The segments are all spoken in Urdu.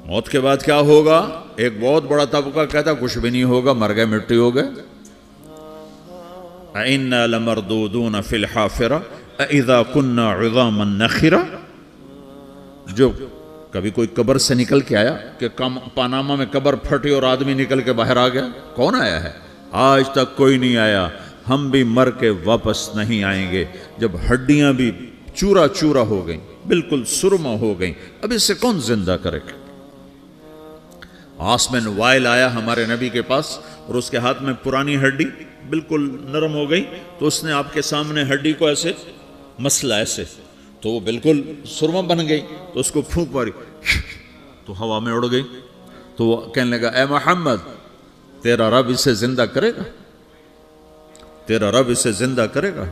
موت کے بعد کیا ہوگا؟ ایک بہت بڑا طبقہ کہتا کچھ بھی نہیں ہوگا، مر گئے، مٹی ہو گئے۔ اِنَّا لَمَرْدُودُونَ فِي الْحَافِرَةِ اِذَا كُنَّا عِظَامًا نَخِرَةً۔ جو کبھی کوئی قبر سے نکل کے آیا کہ پاناما میں قبر پھٹی اور آدمی نکل کے باہر آ گیا؟ کون آیا ہے؟ آج تک کوئی نہیں آیا۔ ہم بھی مر کے واپس نہیں آئیں گے۔ جب ہڈیاں بھی چورا چورا ہو گئیں، بالکل سرما ہو گئیں، اب اس سے کون زندہ کرے گا؟ عاصم وائل آیا ہمارے نبی کے پاس اور اس کے ہاتھ میں پرانی ہڈی بالکل نرم ہو گئی، تو اس نے آپ کے سامنے ہڈی کو ایسے مسلا ایسے، تو وہ بالکل سرما بن گئی، تو اس کو پھونک ماری تو ہوا میں اڑ گئی۔ تو وہ کہنے لگا اے محمد، تیرا رب اسے زندہ کرے گا؟ تیرا رب اسے زندہ کرے گا؟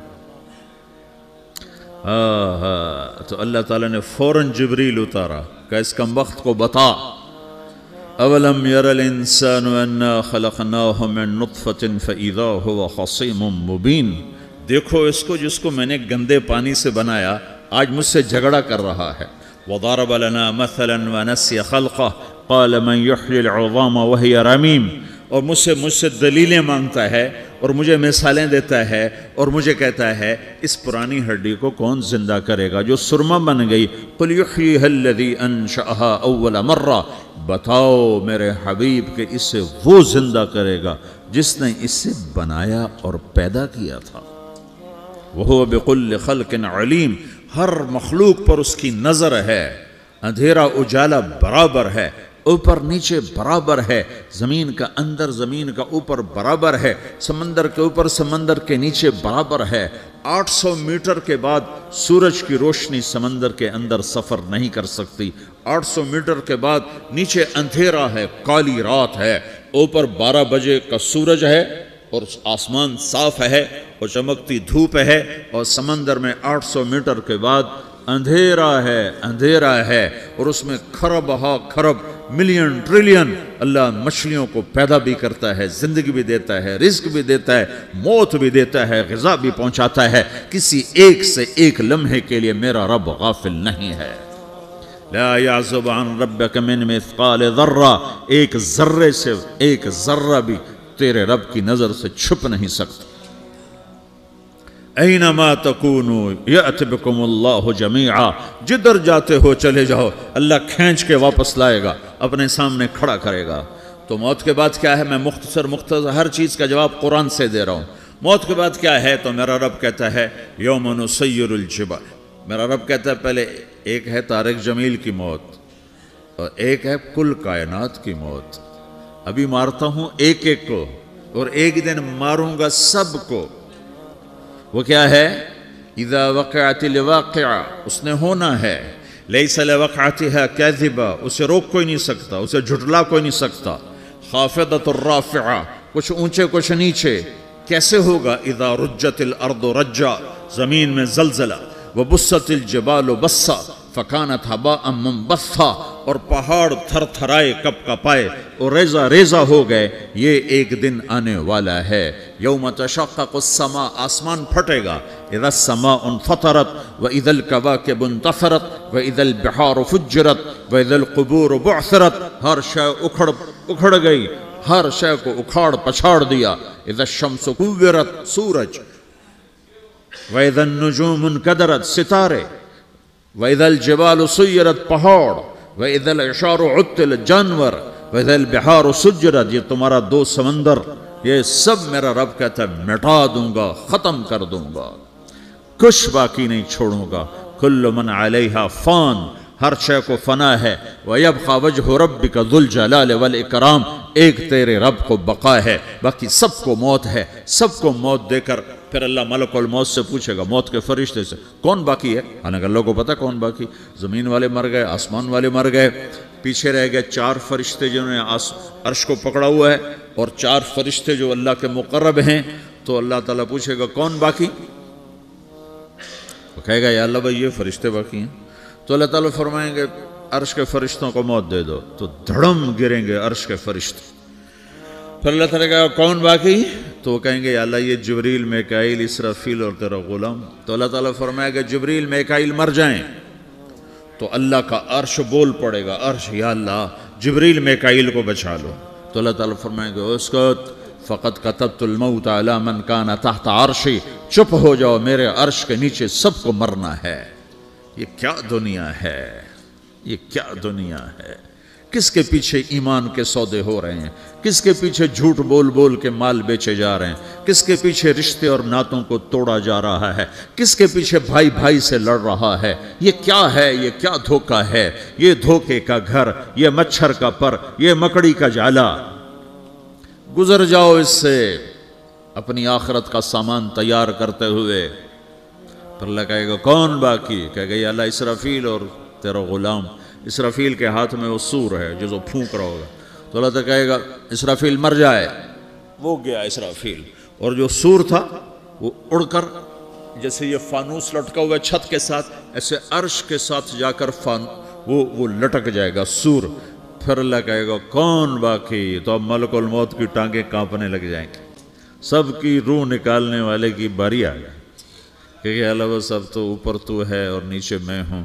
تو اللہ تعالیٰ نے فوراً جبریل اتارا کہ اس کمبخت کو بتا، اولم یر الانسان انا خلقناہ من نطفۃ فاذا هو خصیم مبین۔ دیکھو اس کو جس کو میں نے گندے پانی سے بنایا، آج مجھ سے جھگڑا کر رہا ہے۔ وضرب لنا مثلا ونسی خلقہ قال من یحیی العظام وہی رمیم۔ اور مجھ سے دلیلیں مانگتا ہے اور مجھے مثالیں دیتا ہے اور مجھے کہتا ہے اس پرانی ہڈی کو کون زندہ کرے گا جو سرما بن گئی؟ قل یحییہا الذی انشأہا اول مرہ۔ بتاؤ میرے حبیب کہ اسے وہ زندہ کرے گا جس نے اسے بنایا اور پیدا کیا تھا۔ وہو بکل خلق علیم۔ ہر مخلوق پر اس کی نظر ہے، اندھیرا اجالا برابر ہے، اوپر نیچے برابر ہے، زمین کا اندر زمین کا اوپر برابر ہے، سمندر کے اوپر سمندر کے نیچے برابر ہے۔ 800 میٹر کے بعد سورج کی روشنی سمندر کے اندر سفر نہیں کر سکتی۔ 800 میٹر کے بعد نیچے اندھیرا ہے، کالی رات ہے، اوپر 12 بجے کا سورج ہے اور آسمان صاف ہے اور چمکتی دھوپ ہے، اور سمندر میں 800 میٹر کے بعد اندھیرا ہے اور اس میں کھرب ہا کھرب ملین ٹریلین اللہ مچھلیوں کو پیدا بھی کرتا ہے، زندگی بھی دیتا ہے، رزق بھی دیتا ہے، موت بھی دیتا ہے، غذا بھی پہنچاتا ہے۔ کسی ایک سے ایک لمحے کے لیے میرا رب غافل نہیں ہے۔ لا يعزب عن ربك من مثقال ذرہ، ایک ذرے سے ایک ذرہ بھی تیرے رب کی نظر سے چھپ نہیں سکتا۔ اینما تکونوا یأت بکم اللہ جمیعا، جدھر جاتے ہو چلے جاؤ، اللہ کھینچ کے واپس لائے گا، اپنے سامنے کھڑا کرے گا۔ تو موت کے بعد کیا ہے؟ میں مختصر ہر چیز کا جواب قرآن سے دے رہا ہوں۔ موت کے بعد کیا ہے؟ تو میرا رب کہتا ہے یوم نسیر الجبال۔ میرا رب کہتا ہے پہلے ایک ہے طارق جمیل کی موت اور ایک ہے کل کائنات کی موت۔ ابھی مارتا ہوں ایک ایک کو اور ایک دن ماروں گا سب کو۔ وہ کیا ہے؟ اذا وقعت الواقعہ، اس نے ہونا ہے۔ لیس لوقعتها کاذبہ، اسے روک کوئی نہیں سکتا، اسے جھٹلا کوئی نہیں سکتا۔ خافضۃ الرافعہ، کچھ اونچے کچھ نیچے۔ کیسے ہوگا؟ اذا رجت الارض رجا، زمین میں زلزلہ۔ وبست الجبال بسا فکانت ہباء منبثا، اور پہاڑ تھر تھرائے کپ کپائے اور ریزہ ریزہ ہو گئے۔ یہ ایک دن آنے والا ہے۔ یوم تشقق السماء، آسمان پھٹے گا۔ اذا السماء انفطرت واذا الکواکب انتثرت واذا البحار فجرت واذا القبور بعثرت، ہر شے اکھڑ گئی، ہر شے کو اکھاڑ پچھاڑ دیا۔ اذا الشمس کورت، سورج۔ وَإِذَا النُّجُومُ انْكَدَرَتْ، ستارے۔ وَإِذَا الْجِبَالُ سُيِّرَتْ، پہاڑ۔ وَإِذَا الْعِشَارُ عُطِّلَتْ، جانور۔ وَإِذَا الْبِحَارُ سُجِّرَتْ، یہ تمہارا دو سمندر، یہ سب میرا رب کہتا ہے مٹا دوں گا، ختم کر دوں گا، کچھ باقی نہیں چھوڑوں گا۔ كُلُّ مَنْ عَلَيْهَا فان، ہر شے کو فنا ہے۔ وَيَبْقَى وَجْهُ رَبِّكَ ذُو الْجَلَالِ وَالْإِكْرَامِ، ایک تیرے رب کو بقا ہے، باقی سب کو موت ہے۔ سب کو موت دے کر پھر اللہ ملک الموت سے پوچھے گا، موت کے فرشتے سے، کون باقی ہے؟ حالانکہ اللہ کو پتہ کون باقی۔ زمین والے مر گئے، آسمان والے مر گئے، پیچھے رہ گئے 4 فرشتے جنہوں نے عرش کو پکڑا ہوا ہے، اور 4 فرشتے جو اللہ کے مقرب ہیں۔ تو اللہ تعالیٰ پوچھے گا کون باقی؟ وہ کہے گا یا اللہ بھائی یہ فرشتے باقی ہیں۔ تو اللہ تعالیٰ فرمائیں گے عرش کے فرشتوں کو موت دے دو، تو دھڑم گریں گے عرش کے فرشتے۔ پھر اللہ تعالیٰ کہا کون باقی؟ تو وہ کہیں گے یا اللہ یہ جبریل، میکائیل، اسرافیل اور تیرا غلام۔ تو اللہ تعالیٰ فرمائے گا جبریل، میکائیل مر جائیں تو اللہ کا عرش بول پڑے گا، عرش یا اللہ جبریل میکائیل کو بچا لو، تو اللہ تعالیٰ فرمائیں گے اسکت فقط کتبت الموت علی من کان تحت عرشی، چپ ہو جاؤ، میرے عرش کے نیچے سب کو مرنا ہے۔ یہ کیا دنیا ہے، یہ کیا دنیا ہے؟ کس کے پیچھے ایمان کے سودے ہو رہے ہیں، کس کے پیچھے جھوٹ بول بول کے مال بیچے جا رہے ہیں، کس کے پیچھے رشتے اور ناتوں کو توڑا جا رہا ہے، کس کے پیچھے بھائی بھائی سے لڑ رہا ہے؟ یہ کیا ہے، یہ کیا دھوکہ ہے؟ یہ دھوکے کا گھر، یہ مچھر کا پر، یہ مکڑی کا جالا۔ گزر جاؤ اس سے اپنی آخرت کا سامان تیار کرتے ہوئے۔ پھر اللہ کہے گا کون باقی؟ کہے گا یا اللہ اسرافیل اور تیرا غلام۔ اسرافیل کے ہاتھ میں وہ سور ہے جو پھونک رہا ہوگا، تو اللہ تعالیٰ کہے گا اسرافیل مر جائے، وہ گیا اسرافیل، اور جو سور تھا وہ اڑ کر جیسے یہ فانوس لٹکا ہوا چھت کے ساتھ، ایسے عرش کے ساتھ جا کر وہ لٹک جائے گا سور۔ پھر اللہ کہے گا کون باقی؟ تو اب ملک الموت کی ٹانگیں کانپنے لگ جائیں گی، سب کی روح نکالنے والے کی باری آ گئی، کہ اللہ وہ سب تو اوپر تو ہے اور نیچے میں ہوں۔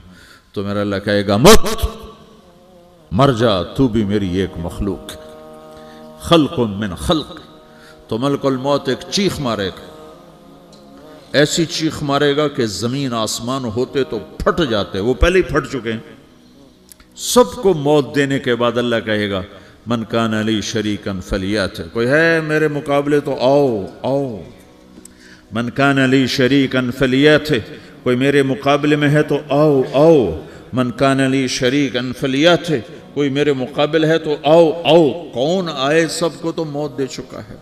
تو میرا اللہ کہے گا مت، مر جا، تو بھی میری ایک مخلوق، خلق من خلق۔ تو ملک الموت ایک چیخ مارے گا، ایسی چیخ مارے گا کہ زمین آسمان ہوتے تو پھٹ جاتے، وہ پہلے ہی پھٹ چکے ہیں۔ سب کو موت دینے کے بعد اللہ کہے گا من کان لی شریکن فلیات، کوئی ہے میرے مقابلے تو آؤ آؤ، من کان لی شریکن فلیات، کوئی میرے مقابلے میں ہے تو آؤ آؤ، من کان لی شریکن فلیات، کوئی میرے مقابل ہے تو آؤ آؤ۔ کون آئے؟ سب کو تو موت دے چکا ہے۔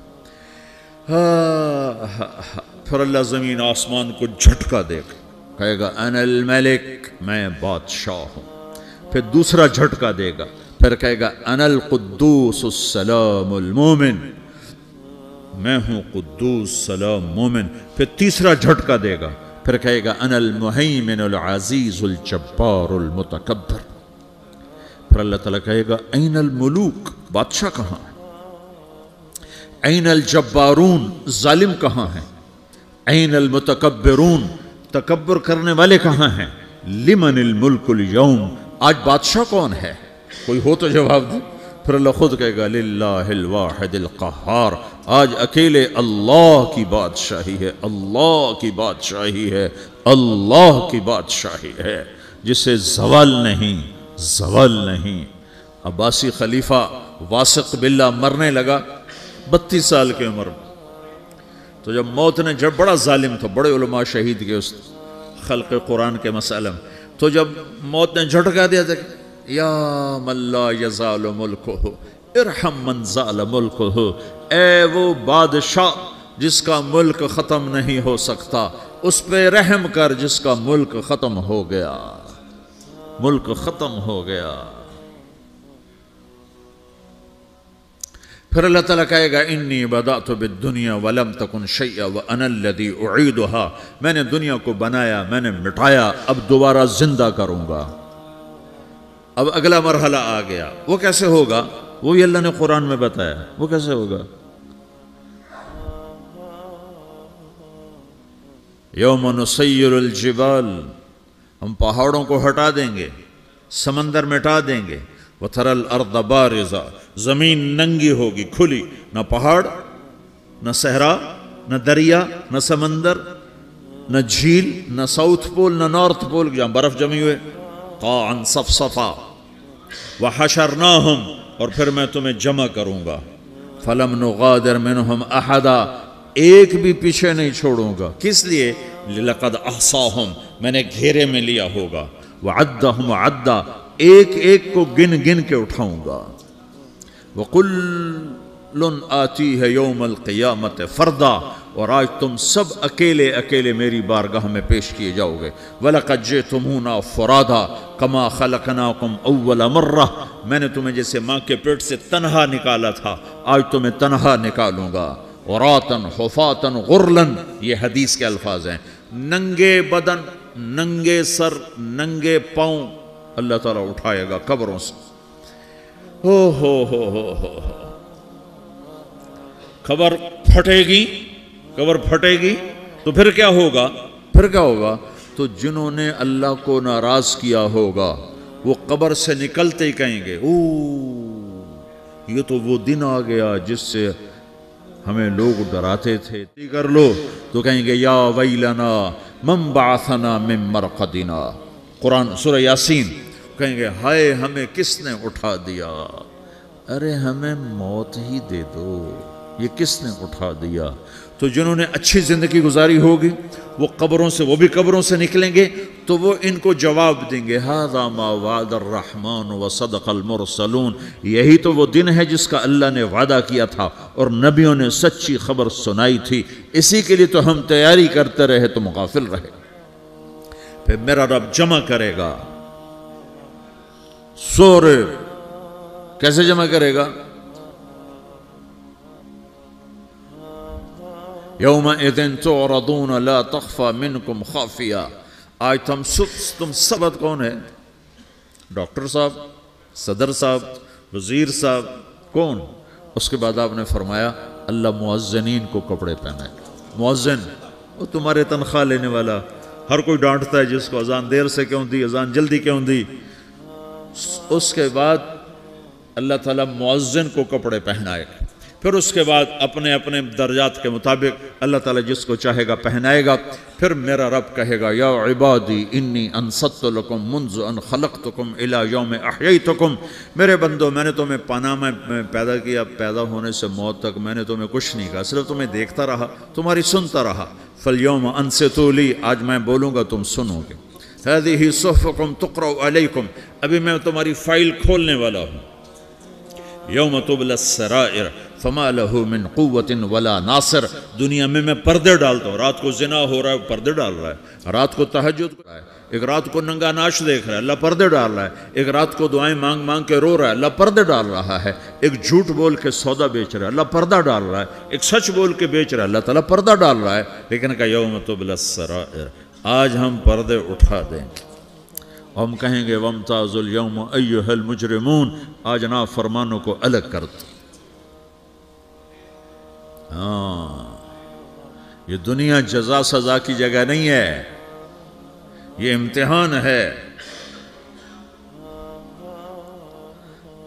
پھر اللہ زمین آسمان کو جھٹکا دے گا، کہے گا انا الملک، میں بادشاہ ہوں۔ پھر دوسرا جھٹکا دے گا، پھر کہے گا انا القدوس السلام المومن، میں ہوں قدوس سلام مومن۔ پھر تیسرا جھٹکا دے گا، پھر کہے گا انا المہیمن العزیز الجبار المتکبر۔ پھر اللہ تعالیٰ کہے گا این الملوک، بادشاہ کہاں ہے؟ این الجبارون، ظالم کہاں ہیں؟ این المتکبرون، تکبر کرنے والے کہاں ہیں؟ لمن الملک اليوم، آج بادشاہ کون ہے؟ کوئی ہو تو جواب دے۔ پھر اللہ خود کہے گا للہ الواحد القہار، آج اکیلے اللہ کی بادشاہی ہے، اللہ کی بادشاہی ہے، اللہ کی بادشاہی ہے، جسے زوال نہیں، زوال نہیں۔ عباسی خلیفہ واثق باللہ مرنے لگا 32 سال کی عمر میں، تو جب موت نے، جب بڑا ظالم تھا، بڑے علماء شہید کے اس خلق قرآن کے مسئلہ میں، تو جب موت نے جھٹکا دیا تھا یا من لا یزال ملکہ ارحم من زال ملکہ، اے وہ بادشاہ جس کا ملک ختم نہیں ہو سکتا، اس پہ رحم کر جس کا ملک ختم ہو گیا، ملک ختم ہو گیا۔ پھر اللہ تعالیٰ کہے گا انی بدأت بالدنیا ولم تکن شیئا وانا الذی اعیدہا، میں نے دنیا کو بنایا، میں نے مٹایا، اب دوبارہ زندہ کروں گا۔ اب اگلا مرحلہ آ گیا، وہ کیسے ہوگا؟ وہ بھی اللہ نے قرآن میں بتایا، وہ کیسے ہوگا؟ یوم نسیر الجبال، ہم پہاڑوں کو ہٹا دیں گے، سمندر مٹا دیں گے، وَتَرَى الْأَرْضَ بَارِزَةً، زمین ننگی ہوگی، کھلی، نہ پہاڑ، نہ صحرا، نہ دریا، نہ سمندر، نہ جھیل، نہ ساؤتھ پول، نہ نارتھ پول جہاں برف جمی ہوئے، قاعًا صفصفا، وَحَشَرْنَاهُمْ، اور پھر میں تمہیں جمع کروں گا، فَلَمْ نُغَادِرْ مِنْهُمْ أَحَدًا، ایک بھی پیچھے نہیں چھوڑوں گا، کس لیے؟ لَقَدْ أَحْصَاهُمْ، میں نے گھیرے میں لیا ہوگا، وَعَدَّهُمْ عَدًّا، ایک ایک کو گن گن کے اٹھاؤں گا، وَقُلٌّ آتِيهَ يَوْمَ الْقِيَامَةِ فَرْدًا، اور آج تم سب اکیلے اکیلے میری بارگاہ میں پیش کیے جاؤ گے، وَلَقَدْ جِئْتُمُونَا فُرَادًا كَمَا خَلَقْنَاكُمْ أَوَّلَ مَرَّةٍ، میں نے تمہیں جیسے ماں کے پیٹ سے تنہا نکالا تھا، آج تمہیں تنہا نکالوں گا، عُرَاةً حُفَاةً غُرْلًا، یہ حدیث کے الفاظ ہیں، ننگے بدن، ننگے سر، ننگے پاؤں اللہ تعالیٰ اٹھائے گا قبروں سے۔ ہو قبر پھٹے گی تو پھر کیا ہوگا؟ پھر کیا ہوگا؟ تو جنہوں نے اللہ کو ناراض کیا ہوگا وہ قبر سے نکلتے ہی کہیں گے یہ تو وہ دن آ گیا جس سے ہمیں لوگ ڈراتے تھے، کر لو تو کہیں گے یا ویلنا من بعثنا من مرقدنا، قرآن سورہ یاسین، کہیں گے ہائے ہمیں کس نے اٹھا دیا، ارے ہمیں موت ہی دے دو، یہ کس نے اٹھا دیا۔ تو جنہوں نے اچھی زندگی گزاری ہوگی وہ بھی قبروں سے نکلیں گے تو وہ ان کو جواب دیں گے ھذا ما وعد الرحمن وصدق المرسلون، یہی تو وہ دن ہے جس کا اللہ نے وعدہ کیا تھا اور نبیوں نے سچی خبر سنائی تھی، اسی کے لیے تو ہم تیاری کرتے رہے تم غافل رہے۔ پھر میرا رب جمع کرے گا سورے، کیسے جمع کرے گا؟ یومئذ تعرضون لا تخفى منکم خافیہ، آج تم سبت کون ہے؟ ڈاکٹر صاحب، صدر صاحب، وزیر صاحب، کون؟ اس کے بعد آپ نے فرمایا اللہ مؤذنین کو کپڑے پہنائے۔ مؤذن وہ تمہارے تنخواہ لینے والا، ہر کوئی ڈانٹتا ہے جس کو اذان دیر سے کیوں دی، اذان جلدی کیوں دی۔ اس کے بعد اللہ تعالیٰ مؤذن کو کپڑے پہنائے گا، پھر اس کے بعد اپنے اپنے درجات کے مطابق اللہ تعالیٰ جس کو چاہے گا پہنائے گا۔ پھر میرا رب کہے گا یا عبادی انی انصت لکم منذ ان خلقتکم الی یوم احییتکم، میرے بندو میں نے تمہیں پاناما میں پیدا کیا، پیدا ہونے سے موت تک میں نے تمہیں کچھ نہیں کہا، صرف تمہیں دیکھتا رہا، تمہاری سنتا رہا۔ فالیوم انصتوا لی، آج میں بولوں گا تم سنو گے۔ ہذہ صحفکم تقرأ علیکم، ابھی میں تمہاری فائل کھولنے والا ہوں۔ یوم تبلی السرائر فما لہ من قوت ولا ناصر، دنیا میں پردے ڈالتا ہوں، رات کو زنا ہو رہا ہے پردے ڈال رہا ہے، رات کو تہجد کر رہا ہے، ایک رات کو ننگا ناچ دیکھ رہا ہے اللہ پردے ڈال رہا ہے، ایک رات کو دعائیں مانگ مانگ کے رو رہا ہے اللہ پردے ڈال رہا ہے، ایک جھوٹ بول کے سودا بیچ رہا ہے اللہ پردہ ڈال رہا ہے، ایک سچ بول کے بیچ رہا ہے اللہ تعالیٰ پردہ ڈال رہا ہے۔ لیکن کہ یوم تبلی السرائر، آج ہم پردے اٹھا دیں گے، ہم کہیں گے وامتازوا اليوم ایھا المجرمون، آج نافرمانوں کو الگ کر دو۔ یہ دنیا جزا سزا کی جگہ نہیں ہے، یہ امتحان ہے۔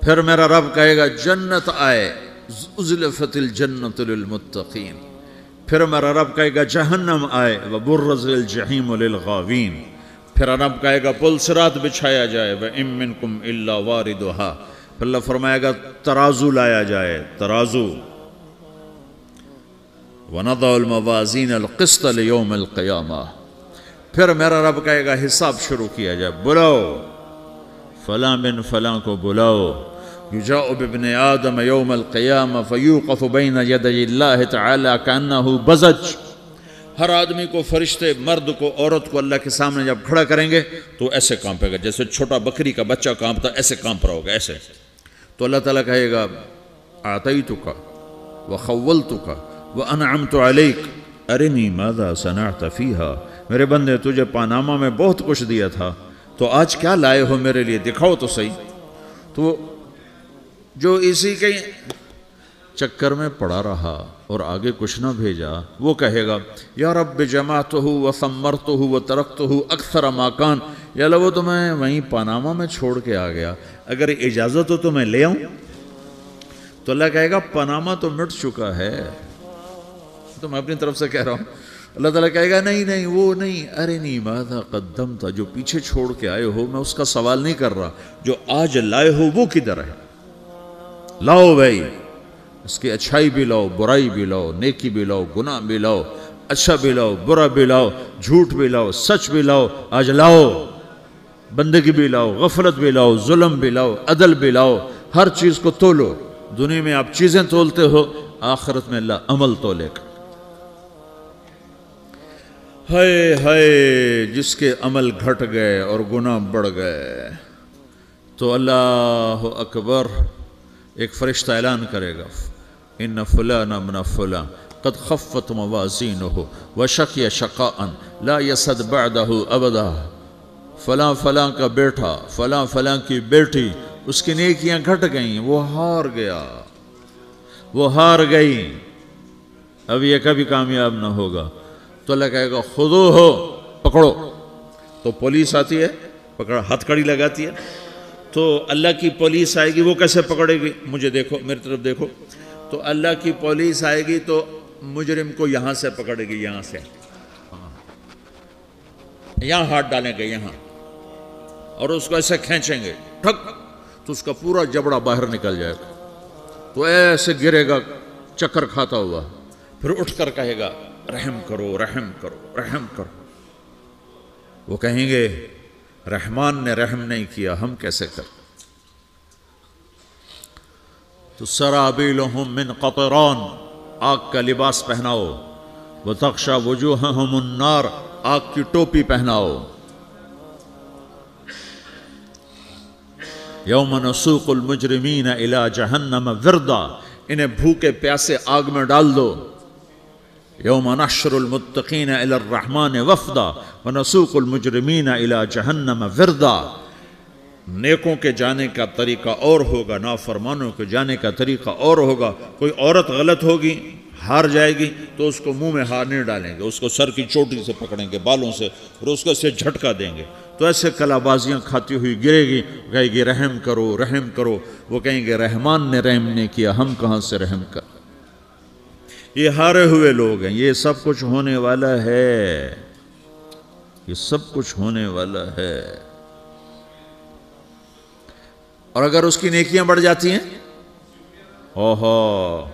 پھر میرا رب کہے گا جنت آئے، ازلفت الجنت للمتقین، پھر میرا رب کہے گا جہنم آئے، وبرزت الجحیم للغاوین، پھر رب کہے گا پل صراط بچھایا جائے، وَإِن مِّنكُمْ إِلَّا وَارِدُهَا، پھر اللہ فرمائے گا ترازو لایا جائے، ترازو، وَنَضَعُ الْمَوَازِينَ الْقِسْطَ لِيَوْمِ الْقِيَامَةِ، پھر میرا رب کہے گا حساب شروع کیا جائے، بلاؤ فلاں بن فلاں کو بلاؤ، یجاء بابن آدم یوم القیامہ فیوقف بین یدی اللہ تعالی کأنہ بزج، ہر آدمی کو، فرشتے، مرد کو، عورت کو اللہ کے سامنے جب کھڑا کریں گے تو ایسے کانپے گا جیسے چھوٹا بکری کا بچہ کانپتا، ایسے کانپ رہا ہوگا ایسے۔ تو اللہ تعالیٰ کہے گا اعطیتک وخولتک وانعمت علیک ارنی ماذا صنعت فیہا، میرے بندے تجھے پاناما میں بہت کچھ دیا تھا تو آج کیا لائے ہو میرے لیے، دکھاؤ تو صحیح۔ تو جو اسی کے چکر میں پڑا رہا اور آگے کچھ نہ بھیجا وہ کہے گا یا رب جمعتہ وثمرتہ وترکتہ اکثر ما کان، یا اللہ وہ تو میں وہیں پاناما میں چھوڑ کے آ گیا، اگر اجازت ہو تو میں لے آؤں؟ تو اللہ کہے گا پاناما تو مٹ چکا ہے، تو میں اپنی طرف سے کہہ رہا ہوں۔ اللہ تعالیٰ کہے گا نہیں نہیں وہ نہیں، ارنی ماذا قدمت، جو پیچھے چھوڑ کے آئے ہو میں اس کا سوال نہیں کر رہا، جو آج لائے ہو وہ کدھر ہے، لاؤ بھائی، اس کی اچھائی بھی لاؤ، برائی بھی لاؤ، نیکی بھی لاؤ، گناہ بھی لاؤ، اچھا بھی لاؤ، برا بھی لاؤ، جھوٹ بھی لاؤ، سچ بھی لاؤ، آج لاؤ، بندگی بھی لاؤ، غفلت بھی لاؤ، ظلم بھی لاؤ، عدل بھی لاؤ، ہر چیز کو تولو۔ دنیا میں آپ چیزیں تولتے ہو، آخرت میں اللہ عمل تولے گا۔ ہائے ہائے جس کے عمل گھٹ گئے اور گناہ بڑھ گئے، تو اللہ اکبر، ایک فرشتہ اعلان کرے گا ان فلان ابن فلان قد خفت موازینہ وشقی شقاء لا یسد بعدہ ابدا، فلاں فلاں کا بیٹا، فلاں فلاں کی بیٹی، اس کی نیکیاں گھٹ گئیں، وہ ہار گیا، وہ ہار گئی، اب یہ کبھی کامیاب نہ ہوگا۔ تو اللہ کہے گا خودو ہو، پکڑو، تو پولیس آتی ہے پکڑ ہتھ کڑی لگاتی ہے، تو اللہ کی پولیس آئے گی، وہ کیسے پکڑے گی؟ مجھے دیکھو، میری طرف دیکھو، تو اللہ کی پولیس آئے گی تو مجرم کو یہاں سے پکڑے گی، یہاں سے، یہاں ہاتھ ڈالیں گے یہاں، اور اس کو ایسے کھینچیں گے ٹھک، تو اس کا پورا جبڑا باہر نکل جائے گا، تو ایسے گرے گا چکر کھاتا ہوا، پھر اٹھ کر کہے گا رحم کرو رحم کرو رحم کرو۔ وہ کہیں گے رحمان نے رحم نہیں کیا، ہم کیسے کریں؟ تو سرابیلہم من قطران، آگ کا لباس پہناؤ، وتغشی وجوہہم النار، آگ کی ٹوپی پہناؤ، یوم نسوق المجرمین الی جہنم وردا، انہیں بھوکے پیاسے آگ میں ڈال دو، یوم نحشر المتقین الی الرحمن وفدا ونسوق المجرمین الی جہنم وردا۔ نیکوں کے جانے کا طریقہ اور ہوگا، نافرمانوں کے جانے کا طریقہ اور ہوگا۔ کوئی عورت غلط ہوگی، ہار جائے گی، تو اس کو منہ میں ہار نہیں ڈالیں گے، اس کو سر کی چوٹی سے پکڑیں گے، بالوں سے، اور اس کو سے جھٹکا دیں گے، تو ایسے کلا بازیاں کھاتی ہوئی گرے گی، کہے گی رحم کرو رحم کرو۔ وہ کہیں گے رحمان نے رحم نہیں کیا، ہم کہاں سے رحم کر۔ یہ ہارے ہوئے لوگ ہیں، یہ سب کچھ ہونے والا ہے، یہ سب کچھ ہونے والا ہے۔ اور اگر اس کی نیکیاں بڑھ جاتی ہیں، اوہو،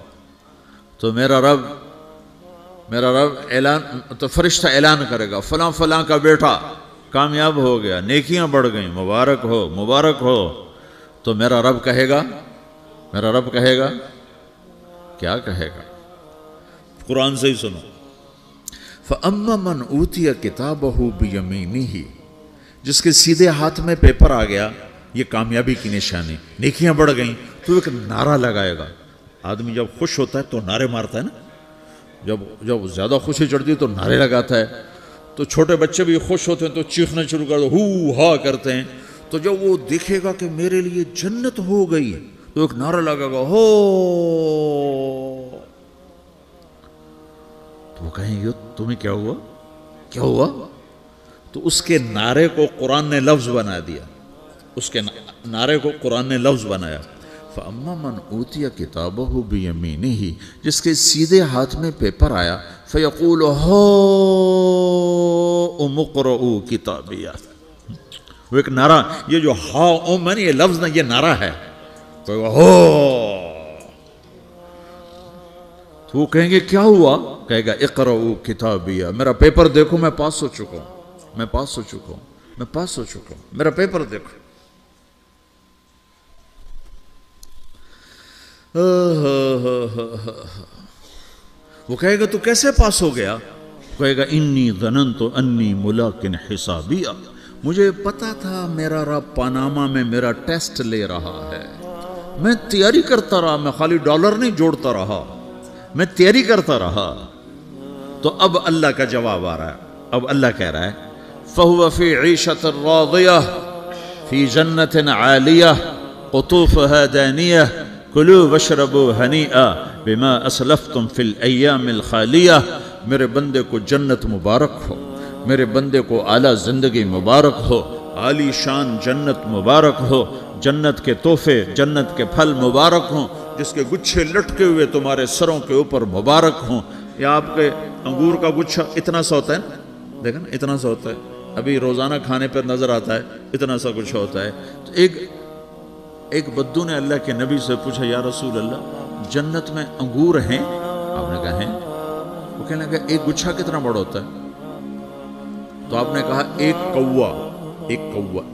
تو میرا رب اعلان، تو فرشتہ اعلان کرے گا فلاں فلاں کا بیٹا کامیاب ہو گیا، نیکیاں بڑھ گئیں، مبارک ہو مبارک ہو۔ تو میرا رب کہے گا کیا کہے گا؟ قرآن سے ہی سنو، فَأَمَّا مَنْ أُوتِيَ كِتَابَهُ بِيَمِينِهِ، جس کے سیدھے ہاتھ میں پیپر آ گیا، یہ کامیابی کی نشانی، نیکیاں بڑھ گئیں، تو ایک نعرہ لگائے گا۔ آدمی جب خوش ہوتا ہے تو نعرے مارتا ہے نا، جب زیادہ خوشی چڑھتی ہے تو نعرے لگاتا ہے۔ تو چھوٹے بچے بھی خوش ہوتے ہیں تو چیخنا شروع کر دو، ہو ہا کرتے ہیں۔ تو جب وہ دیکھے گا کہ میرے لیے جنت ہو گئی، تو ایک نعرہ لگے گا، ہو، تو وہ کہیں گے تمہیں کیا ہوا؟ تو اس کے نعرے کو قرآن نے لفظ بنا دیا، اس کے نعرے کو قرآن نے لفظ بنایا، فَأَمَّا مَنْ أُوتِيَ كِتَابَهُ بِيَمِينِهِ، جس کے سیدھے ہاتھ میں پیپر آیا، فَيَقُولُ هَاؤْمُ اقْرَءُوا كِتَابِيَهْ، وہ ایک نعرہ، یہ جو ہاؤم ہے نا، یہ لفظ نہ، یہ نعرہ ہے، تو وہ کہیں گے کیا ہوا؟ کہے گا اقرؤوا کتابیہ، میرا پیپر دیکھو، میں پاس ہو چکا ہوں، میرا پیپر دیکھو۔ وہ کہے گا تو کیسے پاس ہو گیا؟ کہے گا انی ظننت انی ملاق حسابیہ، مجھے پتا تھا میرا رب پاناما میں میرا ٹیسٹ لے رہا ہے، میں تیاری کرتا رہا، میں خالی ڈالر نہیں جوڑتا رہا، میں تیاری کرتا رہا۔ تو اب اللہ کا جواب آ رہا ہے، اب اللہ کہہ رہا ہے فَهُوَ فِي عِيشَةٍ رَاضِيَةٍ فِي جَنَّةٍ عَالِيَةٍ قُطُوفُهَا دَانِيَةٌ كُلُوا وَاشْرَبُوا هَنِيئًا بِمَا أَسْلَفْتُمْ فِي الْأَيَّامِ الْخَالِيَةِ، میرے بندے کو جنت مبارک ہو، میرے بندے کو اعلیٰ زندگی مبارک ہو، عالی شان جنت مبارک ہو، جنت کے تحفے، جنت کے پھل مبارک ہوں، جس کے گچھے لٹکے ہوئے تمہارے سروں کے اوپر مبارک ہوں۔ یا آپ کے انگور کا گچھا اتنا سا ہوتا ہے نا، دیکھیں نا اتنا سا ہوتا ہے، ابھی روزانہ کھانے پر نظر آتا ہے، اتنا سا گچھا ہوتا ہے۔ تو ایک بدو نے اللہ کے نبی سے پوچھا یا رسول اللہ جنت میں انگور ہیں؟ آپ نے کہا ہیں۔ وہ کہنے لگا ایک گچھا کتنا بڑا ہوتا ہے؟ تو آپ نے کہا ایک کوا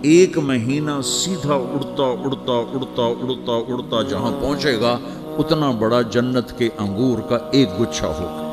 ایک مہینہ سیدھا اڑتا جہاں پہنچے گا اتنا بڑا جنت کے انگور کا ایک گچھا ہوگا۔